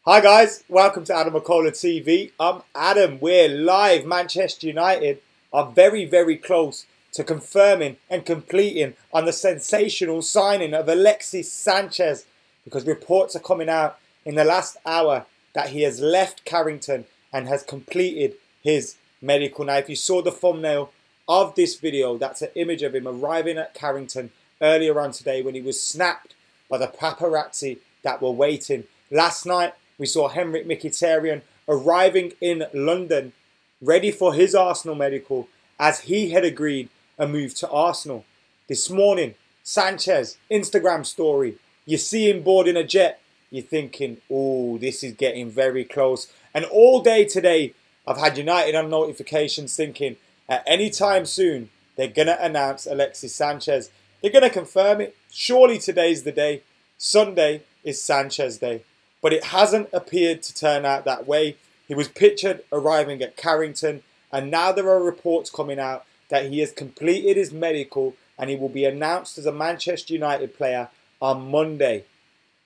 Hi guys, welcome to AdamMcKola TV. I'm Adam. We're live. Manchester United are very, very close to confirming and completing on the sensational signing of Alexis Sanchez, because reports are coming out in the last hour that he has left Carrington and has completed his medical. Now, if you saw the thumbnail of this video, that's an image of him arriving at Carrington earlier on today when he was snapped by the paparazzi that were waiting. Last night, we saw MKHITARYAN arriving in London, ready for his Arsenal medical, as he had agreed a move to Arsenal. This morning, Sanchez, Instagram story. You see him boarding a jet. You're thinking, oh, this is getting very close. And all day today, I've had United on notifications thinking, at any time soon, they're going to announce Alexis Sanchez. They're going to confirm it. Surely today's the day. Sunday is Sanchez Day. But it hasn't appeared to turn out that way. He was pictured arriving at Carrington, and now there are reports coming out that he has completed his medical and he will be announced as a Manchester United player on Monday.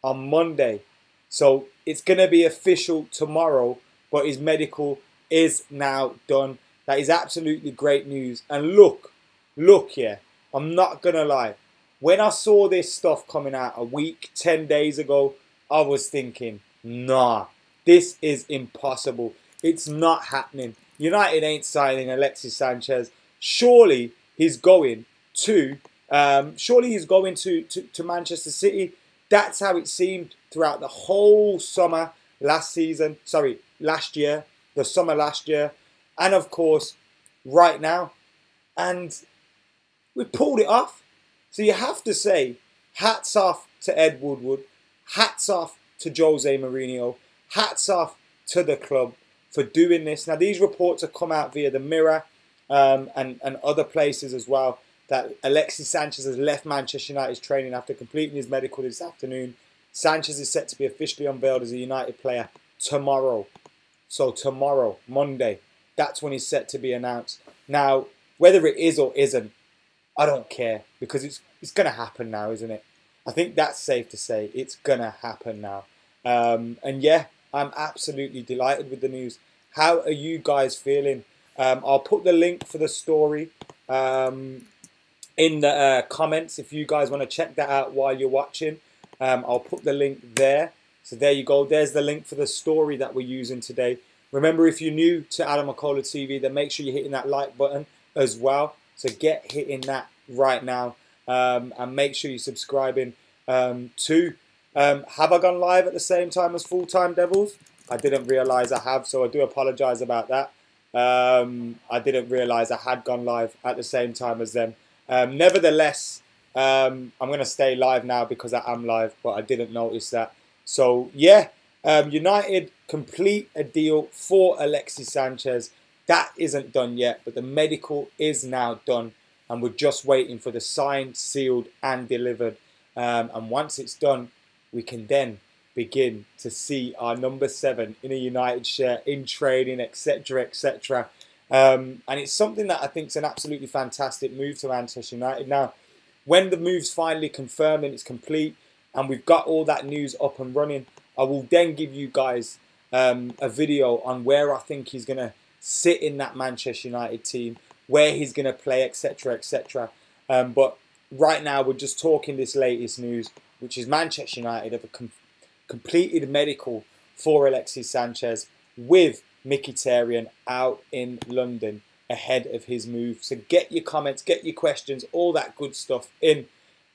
On Monday. So it's going to be official tomorrow, but his medical is now done. That is absolutely great news. And look, yeah, I'm not going to lie. When I saw this stuff coming out a week, 10 days ago, I was thinking, nah, this is impossible. It's not happening. United ain't signing Alexis Sanchez. Surely he's going to Manchester City. That's how it seemed throughout the whole summer last year, the summer last year, and of course, right now. And we pulled it off. So you have to say, hats off to Ed Woodward. Hats off to Jose Mourinho. Hats off to the club for doing this. Now, these reports have come out via the Mirror and other places as well, that Alexis Sanchez has left Manchester United's training after completing his medical this afternoon. Sanchez is set to be officially unveiled as a United player tomorrow. So tomorrow, Monday, that's when he's set to be announced. Now, whether it is or isn't, I don't care, because it's going to happen now, isn't it? I think that's safe to say. It's going to happen now. And yeah, I'm absolutely delighted with the news. How are you guys feeling? I'll put the link for the story in the comments if you guys want to check that out while you're watching. I'll put the link there. So there you go. There's the link for the story that we're using today. Remember, if you're new to AdamMcKola TV, then make sure you're hitting that like button as well. So get hitting that right now. And make sure you're subscribing to have I gone live at the same time as Full Time Devils? I didn't realise I have, so I do apologise about that. I didn't realise I had gone live at the same time as them. Nevertheless, I'm going to stay live now because I am live, but I didn't notice that. So yeah, United complete a deal for Alexis Sanchez. That isn't done yet, but the medical is now done. And we're just waiting for the signed, sealed and delivered. And once it's done, we can then begin to see our number 7 in a United shirt, in training, etc., etc. And it's something that I think is an absolutely fantastic move to Manchester United. Now, when the move's finally confirmed and it's complete, and we've got all that news up and running, I will then give you guys a video on where I think he's going to sit in that Manchester United team, where he's going to play, etc., etc. But right now, we're just talking this latest news, which is Manchester United have a completed medical for Alexis Sanchez with MKHITARYAN out in London ahead of his move. So get your comments, get your questions, all that good stuff in.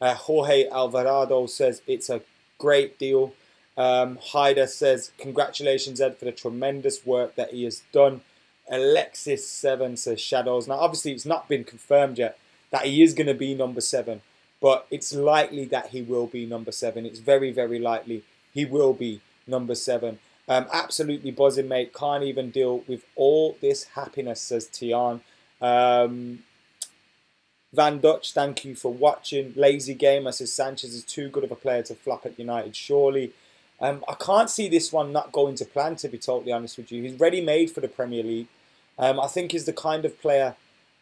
Jorge Alvarado says it's a great deal. Haida says, congratulations, Ed, for the tremendous work that he has done. Alexis 7 says Shadows. Now, obviously, it's not been confirmed yet that he is going to be number 7, but it's likely that he will be number 7. It's very, very likely he will be number 7. Absolutely buzzing, mate. Can't even deal with all this happiness, says Tian. Van Dutch, thank you for watching. Lazy Gamer says Sanchez is too good of a player to flop at United, surely. I can't see this one not going to plan, to be totally honest with you. He's ready-made for the Premier League. I think he's the kind of player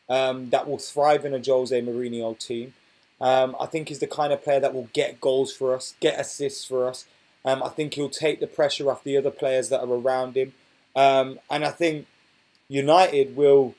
that will thrive in a Jose Mourinho team. I think he's the kind of player that will get goals for us, get assists for us. I think he'll take the pressure off the other players that are around him. And I think United will...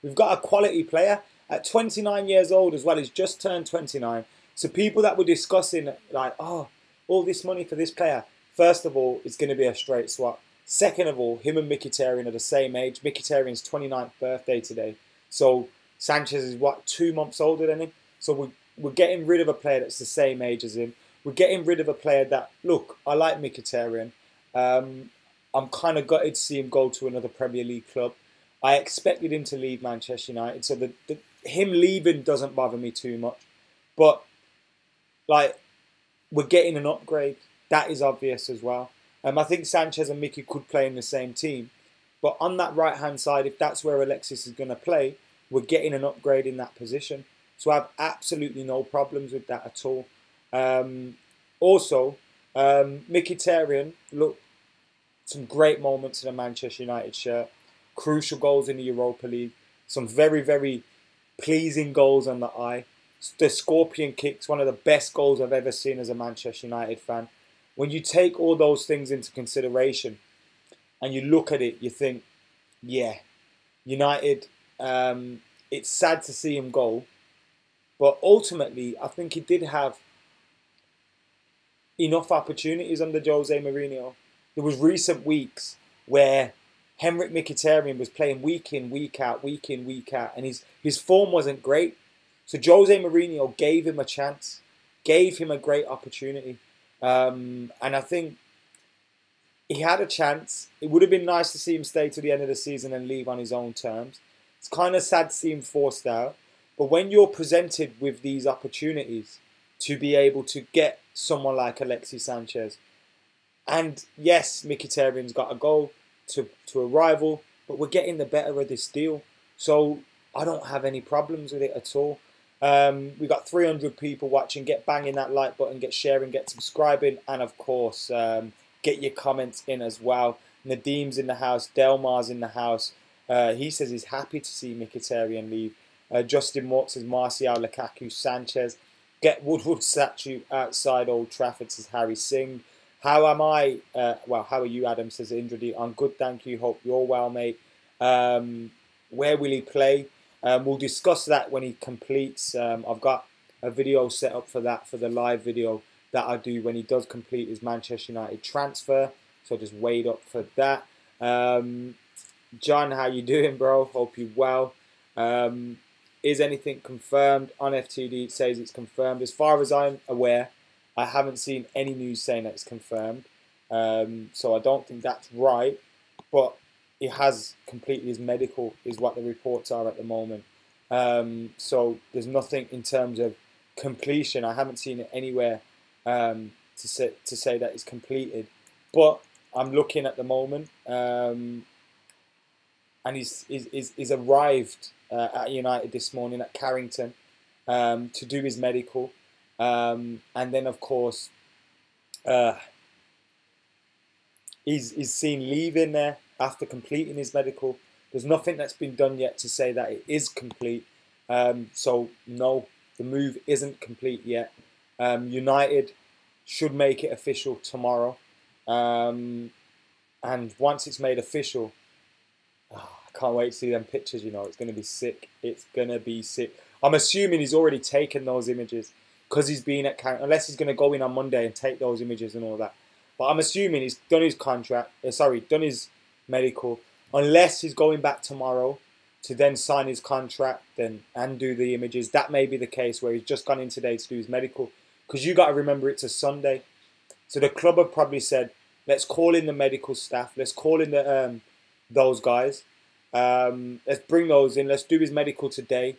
We've got a quality player at 29 years old as well. He's just turned 29. So people that were discussing like, oh, all this money for this player. First of all, it's going to be a straight swap. Second of all, him and MKHITARYAN are the same age. MKHITARYAN's 29th birthday today. So Sanchez is, what, 2 months older than him? So we're getting rid of a player that's the same age as him. We're getting rid of a player that, look, I like MKHITARYAN. I'm kind of gutted to see him go to another Premier League club. I expected him to leave Manchester United. So him leaving doesn't bother me too much. But, like, we're getting an upgrade. That is obvious as well. I think Sanchez and Mickey could play in the same team. But on that right-hand side, if that's where Alexis is going to play, we're getting an upgrade in that position. So I have absolutely no problems with that at all. Also, MKHITARYAN, look, some great moments in a Manchester United shirt. Crucial goals in the Europa League. Some very, very pleasing goals on the eye. The scorpion kicks, one of the best goals I've ever seen as a Manchester United fan. When you take all those things into consideration and you look at it, you think, yeah, United, it's sad to see him go. But ultimately, I think he did have enough opportunities under Jose Mourinho. There was recent weeks where Henrik MKHITARYAN was playing week in, week out, and his form wasn't great. So Jose Mourinho gave him a chance, gave him a great opportunity. And I think he had a chance. It would have been nice to see him stay to the end of the season and leave on his own terms. It's kind of sad to see him forced out. But when you're presented with these opportunities to be able to get someone like Alexis Sanchez, and yes, MKHITARYAN's got a goal to a rival, but we're getting the better of this deal. So I don't have any problems with it at all. We got 300 people watching. Get banging that like button, get sharing, get subscribing, and of course, get your comments in as well. Nadim's in the house, Delmar's in the house. He says he's happy to see MKHITARYAN leave. Justin Watt says Martial, Lukaku, Sanchez. Get Woodward statue outside Old Trafford, says Harry Singh. How am I? Well, how are you, Adam, says Indradi. I'm good, thank you. Hope you're well, mate. Where will he play? We'll discuss that when he completes. I've got a video set up for that, for the live video that I do when he does complete his Manchester United transfer. So just wait up for that. John, how you doing, bro? Hope you're well. Is anything confirmed? On FTD, it says it's confirmed. As far as I'm aware, I haven't seen any news saying that it's confirmed. So I don't think that's right. But it has completed his medical, is what the reports are at the moment. So there's nothing in terms of completion. I haven't seen it anywhere to say that it's completed. But I'm looking at the moment, and he's arrived at United this morning at Carrington to do his medical. And then, of course, he's seen leaving there after completing his medical. There's nothing that's been done yet to say that it is complete. So, no, the move isn't complete yet. United should make it official tomorrow. And once it's made official, I can't wait to see them pictures, you know. It's going to be sick. It's going to be sick. I'm assuming he's already taken those images because he's been at Carrington, unless he's going to go in on Monday and take those images and all that. But I'm assuming he's done his contract, done his medical, unless he's going back tomorrow to then sign his contract and do the images. That may be the case where he's just gone in today to do his medical. Because you got to remember it's a Sunday. So the club have probably said, let's call in the medical staff. Let's call in those guys. Let's bring those in. Let's do his medical today.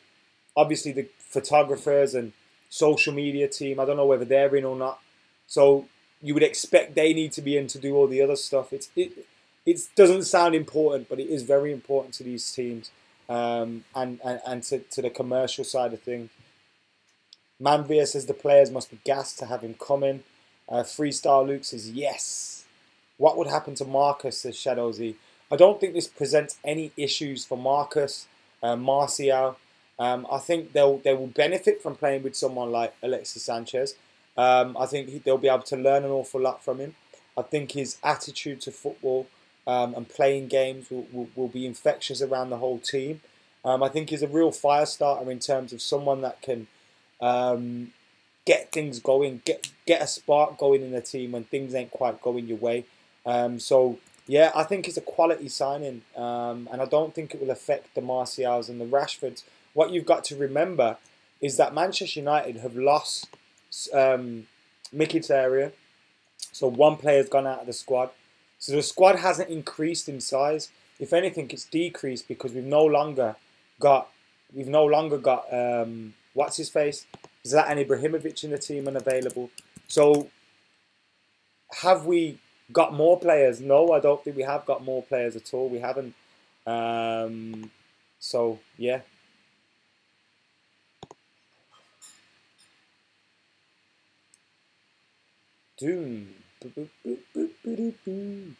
Obviously, the photographers and social media team, I don't know whether they're in or not. So you would expect they need to be in to do all the other stuff. It doesn't sound important, but it is very important to these teams and to the commercial side of things. Manvia says the players must be gassed to have him coming. Freestyle Luke says yes. What would happen to Marcus, says Shadow Z. I don't think this presents any issues for Marcus, Martial. I think they will benefit from playing with someone like Alexis Sanchez. I think they'll be able to learn an awful lot from him. I think his attitude to football and playing games will be infectious around the whole team. I think he's a real fire starter in terms of someone that can get things going, get a spark going in the team when things ain't quite going your way. So yeah, I think it's a quality signing, and I don't think it will affect the Martials and the Rashfords. What you've got to remember is that Manchester United have lost MKHITARYAN, so one player's gone out of the squad. So the squad hasn't increased in size. If anything, it's decreased because we've no longer got what's his face, Zlatan Ibrahimovic in the team and available. So have we got more players? No, I don't think we have got more players at all. We haven't. So yeah. Doom.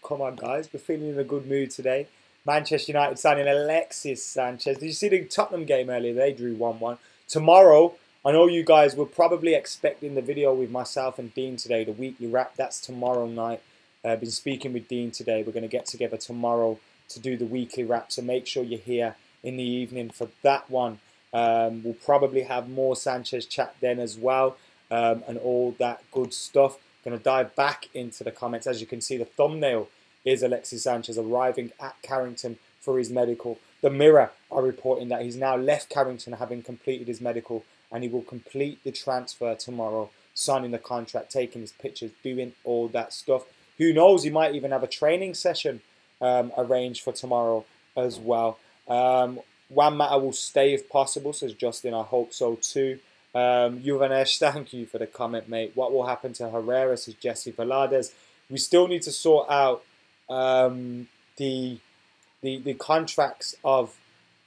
Come on, guys. We're feeling in a good mood today. Manchester United signing Alexis Sanchez. Did you see the Tottenham game earlier? They drew 1-1. Tomorrow, I know you guys were probably expecting the video with myself and Dean today, the weekly wrap. That's tomorrow night. I've been speaking with Dean today. We're going to get together tomorrow to do the weekly wrap. So make sure you're here in the evening for that one. We'll probably have more Sanchez chat then as well, and all that good stuff. Going to dive back into the comments. As you can see, the thumbnail is Alexis Sanchez arriving at Carrington for his medical. The Mirror are reporting that he's now left Carrington having completed his medical, and he will complete the transfer tomorrow, signing the contract, taking his pictures, doing all that stuff. Who knows, he might even have a training session arranged for tomorrow as well. Juan Mata will stay if possible, says Justin. I hope so too. Juvanesh, thank you for the comment, mate. What will happen to Herrera, says Jesse Velades. We still need to sort out the contracts of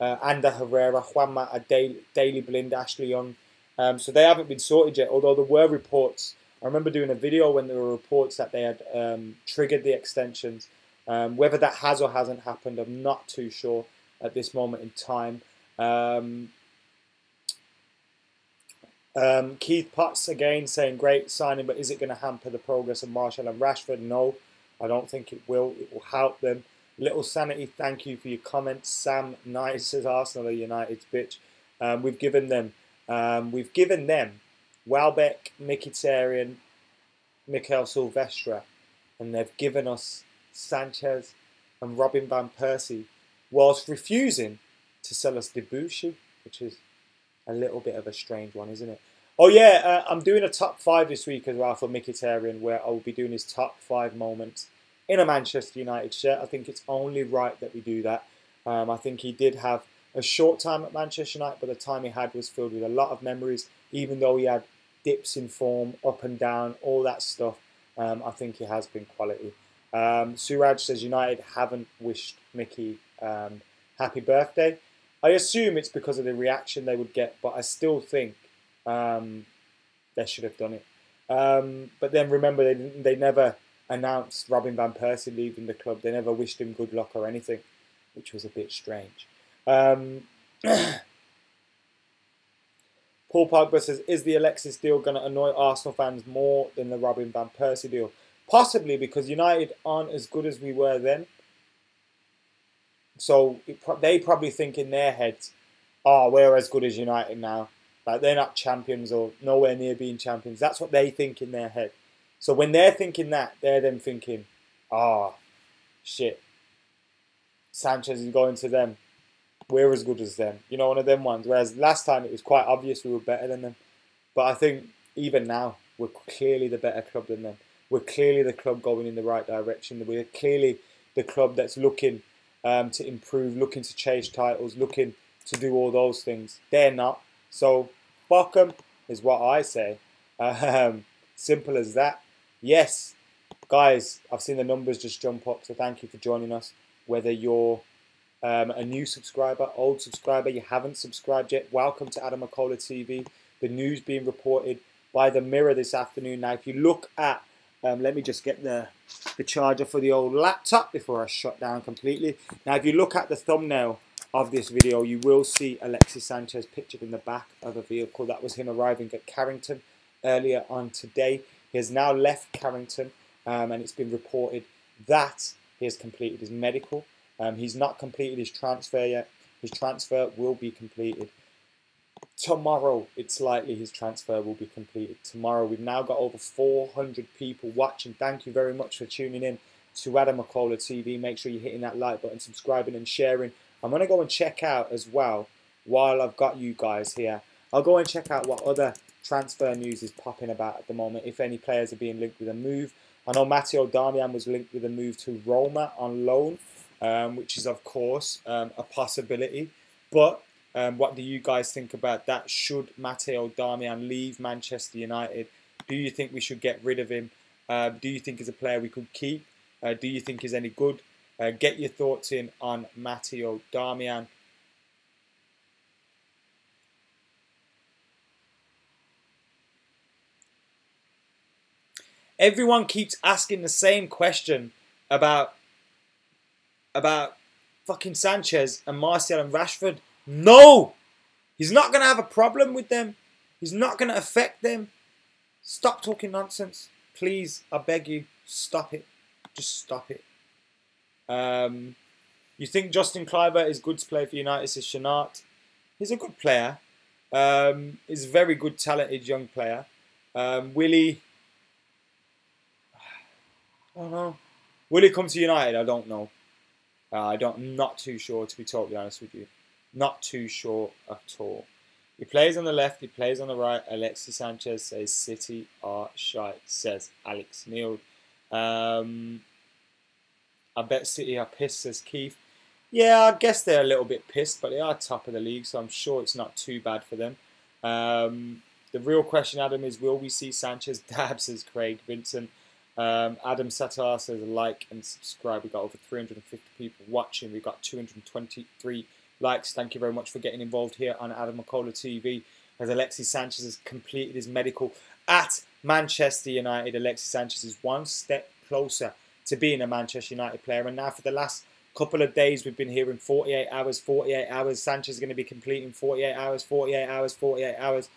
Ander Herrera, Juan Mata, Daley Blind, Ashley Young. So they haven't been sorted yet, although there were reports. I remember doing a video when there were reports that they had triggered the extensions. Whether that has or hasn't happened, I'm not too sure at this moment in time. Keith Potts again saying great signing, but is it going to hamper the progress of Martial and Rashford? No, I don't think it will. It will help them. Little Sanity, thank you for your comments. Sam Knight says Arsenal are United's bitch. We've given them Welbeck, Mkhitaryan, Mikel Silvestre, and they've given us Sanchez and Robin van Persie, whilst refusing to sell us Debussy, which is a little bit of a strange one, isn't it? Oh yeah, I'm doing a top 5 this week as well for Mkhitaryan, where I will be doing his top 5 moments in a Manchester United shirt. I think it's only right that we do that. I think he did have a short time at Manchester United, but the time he had was filled with a lot of memories, even though he had dips in form, up and down, all that stuff. I think he has been quality. Suraj says United haven't wished Mickey happy birthday. I assume it's because of the reaction they would get, but I still think they should have done it. But then remember, they never announced Robin van Persie leaving the club. They never wished him good luck or anything, which was a bit strange. Paul Pogba says, is the Alexis deal going to annoy Arsenal fans more than the Robin van Persie deal? Possibly, because United aren't as good as we were then. So they probably think in their heads, oh, we're as good as United now. Like, they're not champions or nowhere near being champions. That's what they think in their head. So when they're thinking that, they're then thinking, oh, shit, Sanchez is going to them. We're as good as them. You know, one of them ones. Whereas last time it was quite obvious we were better than them. But I think even now, we're clearly the better club than them. We're clearly the club going in the right direction. We're clearly the club that's looking to improve, looking to chase titles, looking to do all those things. They're not. So, fuck them is what I say. Simple as that. Yes, guys, I've seen the numbers just jump up, so thank you for joining us. Whether you're a new subscriber, old subscriber, you haven't subscribed yet, welcome to AdamMcKola TV. The news being reported by the Mirror this afternoon. Now, if you look at, let me just get the charger for the old laptop before I shut down completely. Now, if you look at the thumbnail of this video, you will see Alexis Sanchez pictured in the back of a vehicle. That was him arriving at Carrington earlier on today. He has now left Carrington, and it's been reported that he has completed his medical. He's not completed his transfer yet. His transfer will be completed tomorrow. It's likely his transfer will be completed tomorrow. We've now got over 400 people watching. Thank you very much for tuning in to AdamMcKola TV. Make sure you're hitting that like button, subscribing and sharing. I'm going to go and check out as well, while I've got you guys here, I'll go and check out what other transfer news is popping about at the moment, if any players are being linked with a move. I know Matteo Darmian was linked with a move to Roma on loan, which is of course a possibility. But what do you guys think about that? Should Matteo Darmian leave Manchester United? Do you think we should get rid of him? Do you think he's a player we could keep? Do you think he's any good? Get your thoughts in on Matteo Darmian. Everyone keeps asking the same question about fucking Sanchez and Martial and Rashford. No! He's not going to have a problem with them. He's not going to affect them. Stop talking nonsense. Please, I beg you, stop it. Just stop it. You think Justin Kluivert is good to play for United, says Shanat. He's a good player. He's a very good, talented young player. Willie, I don't know. Will he come to United? I don't know. I'm not too sure, to be totally honest with you. Not too sure at all. He plays on the left, he plays on the right. Alexis Sanchez says City are shite, says Alex Neal. I bet City are pissed, says Keith. Yeah, I guess they're a little bit pissed, but they are top of the league, so I'm sure it's not too bad for them. The real question, Adam, is will we see Sanchez dab, says Craig Vincent. Adam Satar says like and subscribe. We've got over 350 people watching. We've got 223 likes. Thank you very much for getting involved here on AdamMcKola TV. As Alexis Sanchez has completed his medical at Manchester United. Alexis Sanchez is one step closer to being a Manchester United player. And now for the last couple of days, we've been hearing 48 hours, 48 hours. Sanchez is going to be completing 48 hours, 48 hours, 48 hours.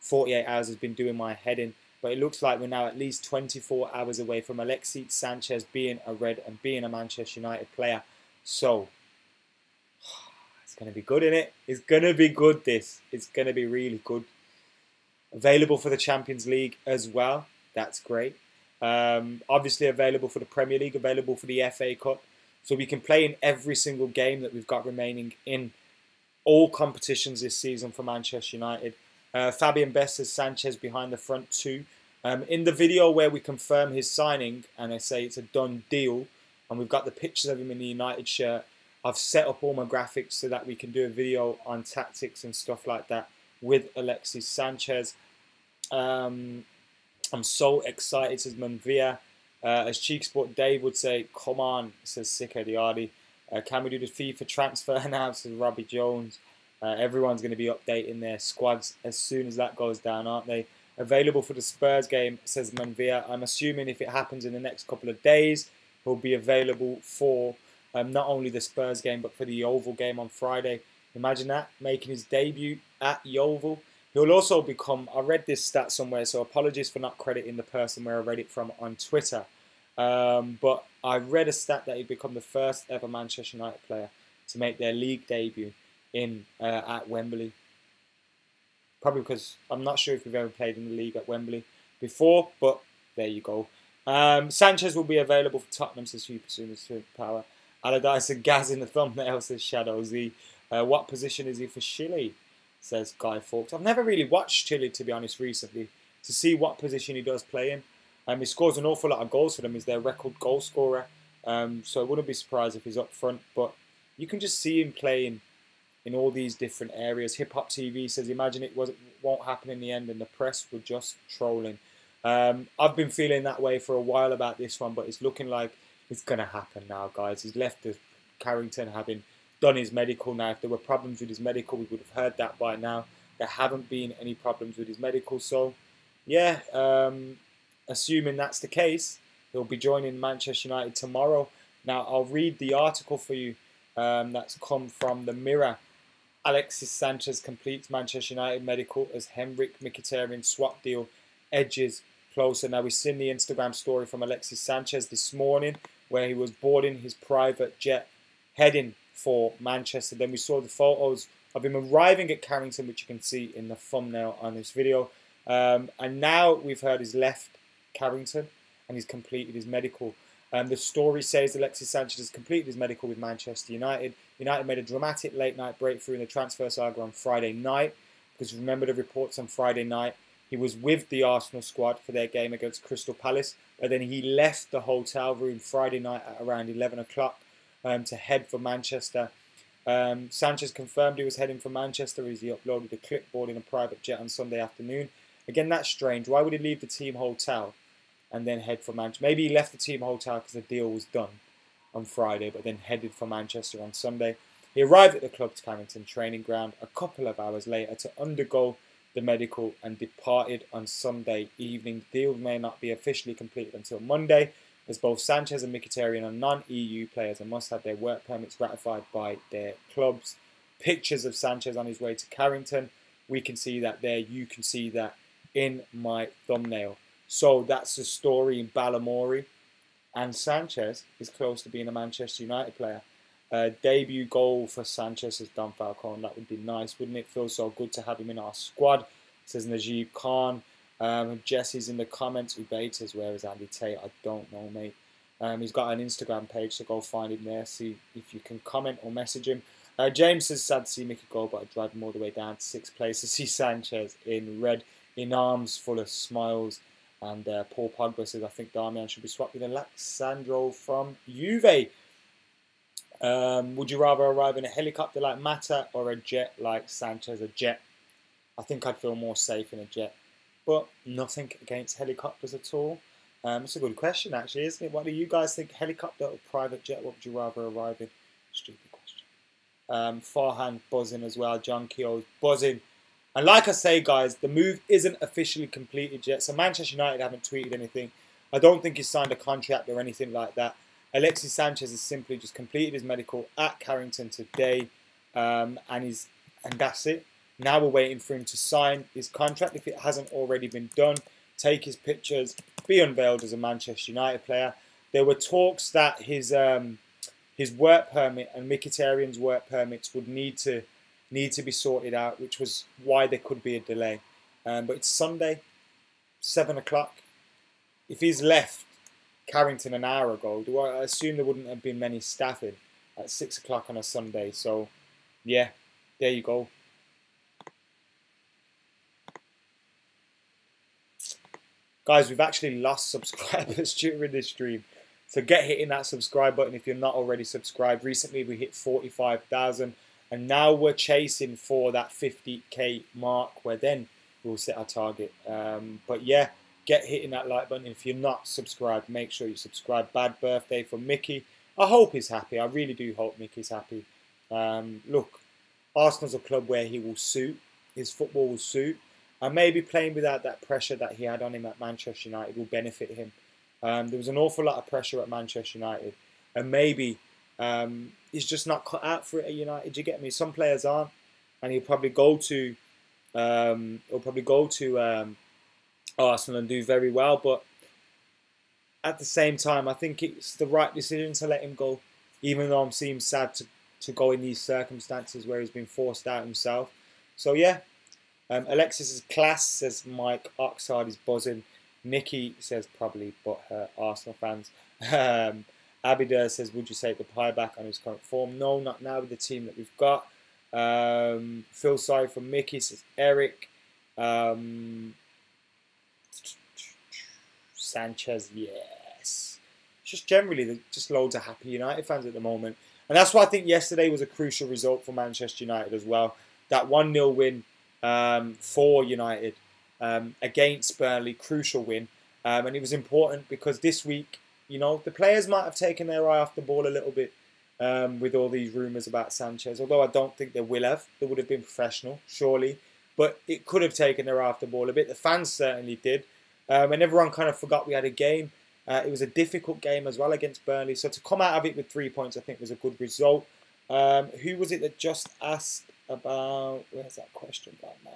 48 hours has been doing my head in. But it looks like we're now at least 24 hours away from Alexis Sanchez being a Red and being a Manchester United player. So, it's going to be good, isn't it? It's going to be good, this. It's going to be really good. Available for the Champions League as well. That's great. Obviously available for the Premier League, available for the FA Cup. So we can play in every single game that we've got remaining in all competitions this season for Manchester United. Fabian Best says Sanchez behind the front two. In the video where we confirm his signing and I say it's a done deal and we've got the pictures of him in the United shirt, I've set up all my graphics so that we can do a video on tactics and stuff like that with Alexis Sanchez. I'm so excited, says Manvia. As Cheek Sport Dave would say, come on, says Sika Diardi. Can we do the FIFA transfer now, says Robbie Jones. Everyone's going to be updating their squads as soon as that goes down, aren't they? Available for the Spurs game, says Manvia. I'm assuming if it happens in the next couple of days, he'll be available for not only the Spurs game, but for the Yeovil game on Friday. Imagine that, making his debut at Yeovil. He'll also become, I read this stat somewhere, so apologies for not crediting the person where I read it from on Twitter. But I read a stat that he'd become the first ever Manchester United player to make their league debut at Wembley. Probably because I'm not sure if we've ever played in the league at Wembley before, but there you go. Sanchez will be available for Tottenham, says Super Power. Allardyce and Gaz in the thumbnail, says Shadow Z. What position is he for Chile, says Guy Fawkes. I've never really watched Chile, to be honest, recently to see what position he does play in. He scores an awful lot of goals for them. He's their record goal scorer. So I wouldn't be surprised if he's up front, but you can just see him playing in all these different areas. Hip Hop TV says, imagine it won't happen in the end and the press were just trolling. I've been feeling that way for a while about this one, but it's looking like it's going to happen now, guys. He's left the Carrington having done his medical now. If there were problems with his medical, we would have heard that by now. There haven't been any problems with his medical. So, yeah, assuming that's the case, he'll be joining Manchester United tomorrow. Now, I'll read the article for you that's come from the Mirror. Alexis Sanchez completes Manchester United medical as Henrik MkHITARYAN swap deal edges closer. Now, we've seen the Instagram story from Alexis Sanchez this morning where he was boarding his private jet heading for Manchester. Then we saw the photos of him arriving at Carrington, which you can see in the thumbnail on this video. And now we've heard he's left Carrington and he's completed his medical. The story says Alexis Sanchez has completed his medical with Manchester United. United made a dramatic late-night breakthrough in the transfer saga on Friday night. Because remember the reports on Friday night, he was with the Arsenal squad for their game against Crystal Palace. But then he left the hotel room Friday night at around 11 o'clock to head for Manchester. Sanchez confirmed he was heading for Manchester as he uploaded a clipboard in a private jet on Sunday afternoon. Again, that's strange. Why would he leave the team hotel and then head for Manchester? Maybe he left the team hotel because the deal was done on Friday, but then headed for Manchester on Sunday. He arrived at the club's Carrington training ground a couple of hours later to undergo the medical and departed on Sunday evening. The deal may not be officially completed until Monday, as both Sanchez and MKHITARYAN are non-EU players and must have their work permits ratified by their clubs. Pictures of Sanchez on his way to Carrington. We can see that there. You can see that in my thumbnail. So that's the story in Balamory. And Sanchez is close to being a Manchester United player. Debut goal for Sanchez as Don Falcone. That would be nice, wouldn't it? Feel so good to have him in our squad, says Najib Khan. Jesse's in the comments. Ubetas, where is Andy Tate? I don't know, mate. He's got an Instagram page, so go find him there. See if you can comment or message him. James says, sad to see Mickey go, but I'd drive him all the way down to 6th place to see Sanchez in red, in arms full of smiles. And Paul Pogba says, I think Darmian should be swapped with Alexandro from Juve. Would you rather arrive in a helicopter like Mata or a jet like Sanchez? A jet. I think I'd feel more safe in a jet. But nothing against helicopters at all. It's a good question, actually, isn't it? What do you guys think? Helicopter or private jet? What would you rather arrive in? Stupid question. Farhan buzzing as well. John Keogh's buzzing. And like I say, guys, the move isn't officially completed yet. So Manchester United haven't tweeted anything. I don't think he's signed a contract or anything like that. Alexis Sanchez has simply just completed his medical at Carrington today. And that's it. Now we're waiting for him to sign his contract, if it hasn't already been done. Take his pictures, be unveiled as a Manchester United player. There were talks that his work permit and MKHITARYAN's work permits would need to be sorted out, which was why there could be a delay. But it's Sunday, 7 o'clock. If he's left Carrington an hour ago, I assume there wouldn't have been many staffing at 6 o'clock on a Sunday. So, yeah, there you go. Guys, we've actually lost subscribers during this stream. So get hitting that subscribe button if you're not already subscribed. Recently, we hit 45,000. And now we're chasing for that 50k mark, where then we'll set our target. But yeah, get hitting that like button. If you're not subscribed, make sure you subscribe. Bad birthday for Mickey. I hope he's happy. I really do hope Mickey's happy. Look, Arsenal's a club where he will suit. His football will suit. And maybe playing without that pressure that he had on him at Manchester United will benefit him. There was an awful lot of pressure at Manchester United. And maybe he's just not cut out for it at United. You get me? Some players aren't. And he'll probably go to Arsenal and do very well. But at the same time, I think it's the right decision to let him go. Even though it seems sad to go in these circumstances where he's been forced out himself. So yeah. Alexis is class, says Mike. Oxide is buzzing. Nikki says probably butthurt Arsenal fans. Abida says, would you take the pie back on his current form? No, not now with the team that we've got. Feel sorry for Mickey, says Eric. Sanchez, yes. Just generally, just loads of happy United fans at the moment. And that's why I think yesterday was a crucial result for Manchester United as well. That 1-0 win for United against Burnley, crucial win. And it was important because this week, you know, the players might have taken their eye off the ball a little bit with all these rumours about Sanchez. Although I don't think they will have. They would have been professional, surely. But it could have taken their eye off the ball a bit. The fans certainly did. And everyone kind of forgot we had a game. It was a difficult game as well against Burnley. So to come out of it with 3 points, I think was a good result. Who was it that just asked about... Where's that question right now?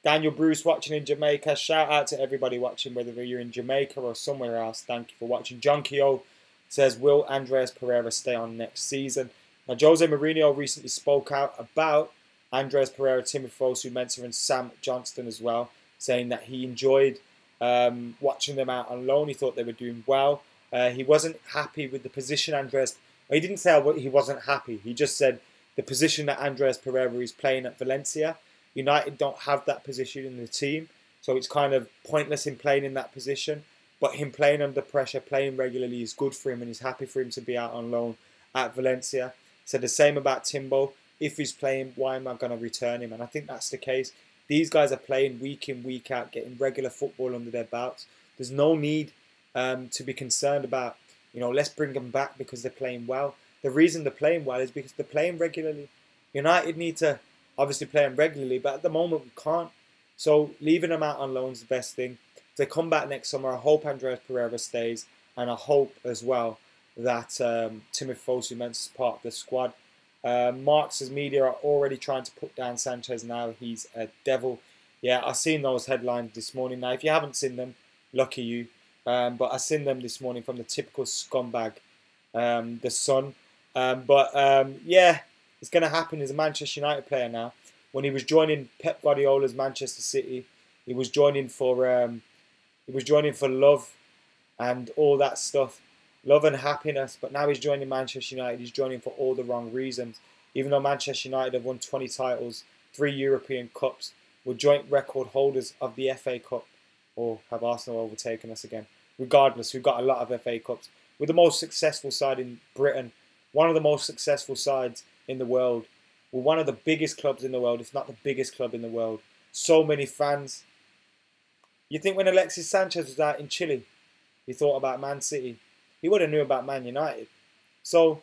Daniel Bruce watching in Jamaica. Shout out to everybody watching, whether you're in Jamaica or somewhere else. Thank you for watching. John Keogh says, will Andreas Pereira stay on next season? Now, Jose Mourinho recently spoke out about Andreas Pereira, Timothy Fosu-Mensah and Sam Johnston as well, saying that he enjoyed watching them out on loan. He thought they were doing well. He wasn't happy with the position Andreas... He didn't say he wasn't happy. He just said the position that Andreas Pereira is playing at Valencia, United don't have that position in the team. So it's kind of pointless him playing in that position. But him playing under pressure, playing regularly is good for him, and he's happy for him to be out on loan at Valencia. Said the same about Timbo. If he's playing, why am I going to return him? And I think that's the case. These guys are playing week in, week out, getting regular football under their belts. There's no need to be concerned about, let's bring them back because they're playing well. The reason they're playing well is because they're playing regularly. United need to obviously play them regularly, but at the moment we can't. So leaving them out on loan is the best thing. If they come back next summer, I hope Andreas Pereira stays, and I hope as well that Timothy Fosu-Mensah is part of the squad. Marx's media are already trying to put down Sanchez now. He's a devil. Yeah, I've seen those headlines this morning. Now, if you haven't seen them, lucky you. But I've seen them this morning from the typical scumbag, The Sun. Yeah, it's going to happen. He's a Manchester United player now. When he was joining Pep Guardiola's Manchester City, he was joining for love and all that stuff. Love and happiness, but now he's joining Manchester United. He's joining for all the wrong reasons. Even though Manchester United have won 20 titles, 3 European Cups, were joint record holders of the FA Cup, or have Arsenal overtaken us again? Regardless, we've got a lot of FA Cups. We're the most successful side in Britain, one of the most successful sides in the world. We're one of the biggest clubs in the world, if not the biggest club in the world. So many fans. You think when Alexis Sanchez was out in Chile, he thought about Man City? He would have knew about Man United. So,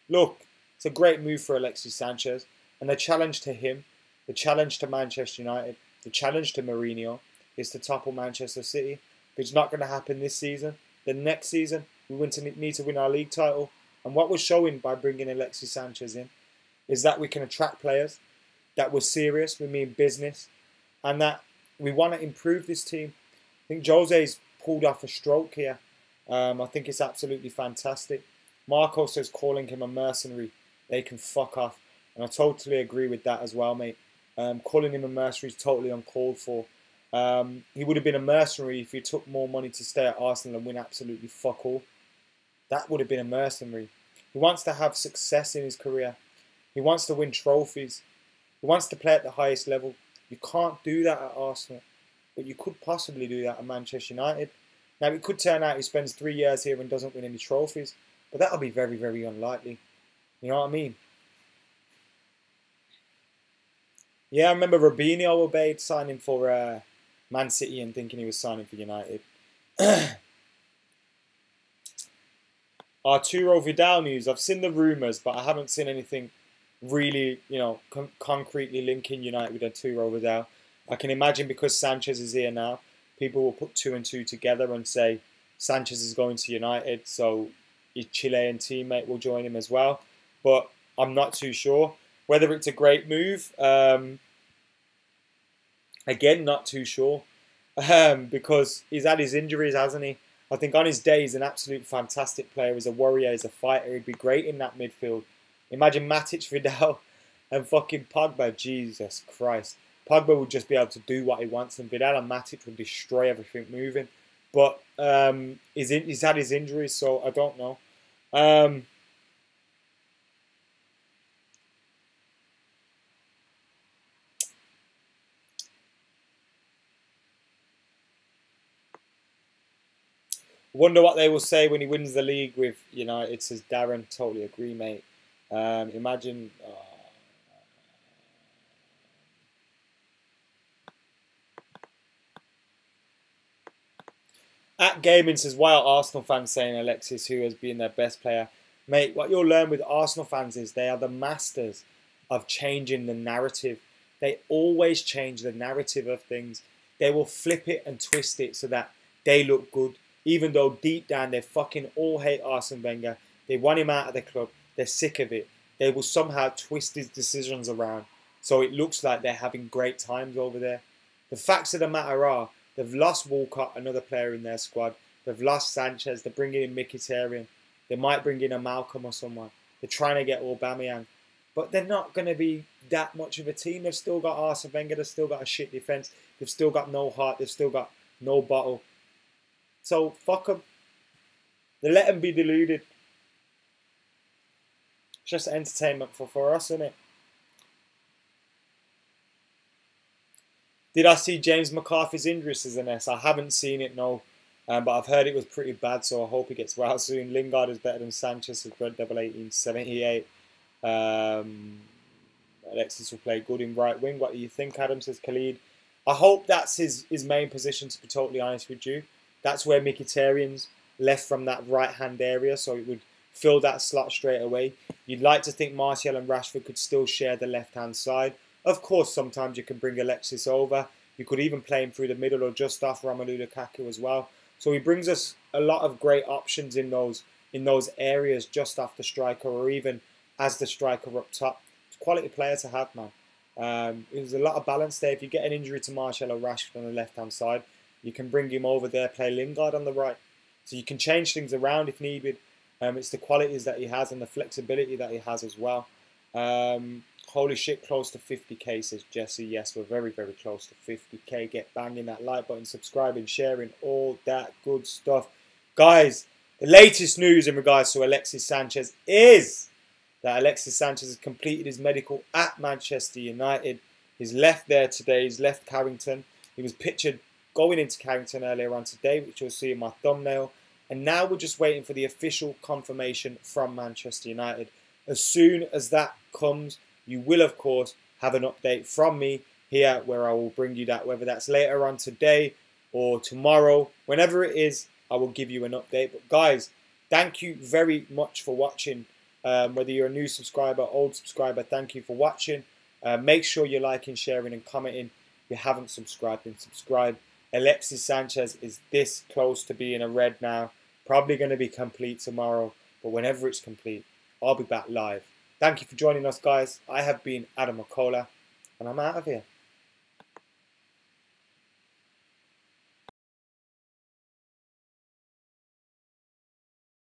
look, it's a great move for Alexis Sanchez. And the challenge to him, the challenge to Manchester United, the challenge to Mourinho is to topple Manchester City. But it's not going to happen this season. The next season, we need to win our league title. And what we're showing by bringing Alexis Sanchez in is that we can attract players, that we're serious, we mean business, and that we want to improve this team. I think Jose's pulled off a stroke here. I think it's absolutely fantastic. Marco says calling him a mercenary, they can fuck off. And I totally agree with that as well, mate. Calling him a mercenary is totally uncalled for. He would have been a mercenary if he took more money to stay at Arsenal and win absolutely fuck all. That would have been a mercenary. He wants to have success in his career. He wants to win trophies. He wants to play at the highest level. You can't do that at Arsenal, but you could possibly do that at Manchester United. Now, it could turn out he spends 3 years here and doesn't win any trophies, but that'll be very, very unlikely. You know what I mean? Yeah, I remember Robinho obeyed signing for Man City and thinking he was signing for United. Arturo Vidal news. I've seen the rumours, but I haven't seen anything really, concretely linking United with Arturo Vidal. I can imagine because Sanchez is here now, people will put 2 and 2 together and say Sanchez is going to United, so his Chilean teammate will join him as well. But I'm not too sure. Whether it's a great move, again, not too sure. Because he's had his injuries, hasn't he? I think on his day, he's an absolute fantastic player. He's a warrior, he's a fighter. He'd be great in that midfield. Imagine Matic, Vidal, and fucking Pogba. Jesus Christ. Pogba would just be able to do what he wants, and Vidal and Matic would destroy everything moving. But he's had his injuries, so I don't know. Wonder what they will say when he wins the league with United, says Darren. Totally agree, mate. Imagine... At Gaming says, why are Arsenal fans saying Alexis, who has been their best player? Mate, what you'll learn with Arsenal fans is they are the masters of changing the narrative. They always change the narrative of things. They will flip it and twist it so that they look good. Even though deep down they fucking all hate Arsene Wenger. They want him out of the club. They're sick of it. They will somehow twist his decisions around so it looks like they're having great times over there. The facts of the matter are, they've lost Walcott, another player in their squad. They've lost Sanchez. They're bringing in MKHITARYAN. They might bring in a Malcolm or someone. They're trying to get Aubameyang. But they're not going to be that much of a team. They've still got Arsene Wenger. They've still got a shit defence. They've still got no heart. They've still got no bottle. So, fuck them. They let them be deluded. It's just entertainment for us, isn't it? Did I see James McCarthy's injuries as an S? I haven't seen it, no. But I've heard it was pretty bad, so I hope he gets well soon. Lingard is better than Sanchez with double 1878. Alexis will play good in right wing. What do you think, Adam? Says Khalid. I hope that's his main position, to be totally honest with you. That's where MKHITARYAN's left from that right-hand area, so it would fill that slot straight away. You'd like to think Martial and Rashford could still share the left-hand side. Of course, sometimes you can bring Alexis over. You could even play him through the middle or just off Romelu Lukaku as well. So he brings us a lot of great options in those areas just off the striker or even as the striker up top. It's a quality player to have, man. There's a lot of balance there. If you get an injury to Martial or Rashford on the left-hand side, you can bring him over there, play Lingard on the right. So you can change things around if needed. It's the qualities that he has and the flexibility that he has as well. Holy shit, close to 50k, says Jesse. Yes, we're very, very close to 50k. Get banging that like button, subscribing, sharing, all that good stuff. Guys, the latest news in regards to Alexis Sanchez is that Alexis Sanchez has completed his medical at Manchester United. He's left there today. He's left Carrington. He was pictured going into Carrington earlier on today, which you'll see in my thumbnail. And now we're just waiting for the official confirmation from Manchester United. As soon as that comes, you will, of course, have an update from me here where I will bring you that, whether that's later on today or tomorrow. Whenever it is, I will give you an update. But guys, thank you very much for watching. Whether you're a new subscriber, old subscriber, thank you for watching. Make sure you're liking, sharing and commenting. If you haven't subscribed, then subscribe. Alexis Sanchez is this close to being a red now. Probably going to be complete tomorrow. But whenever it's complete, I'll be back live. Thank you for joining us, guys. I have been AdamMcKola, and I'm out of here.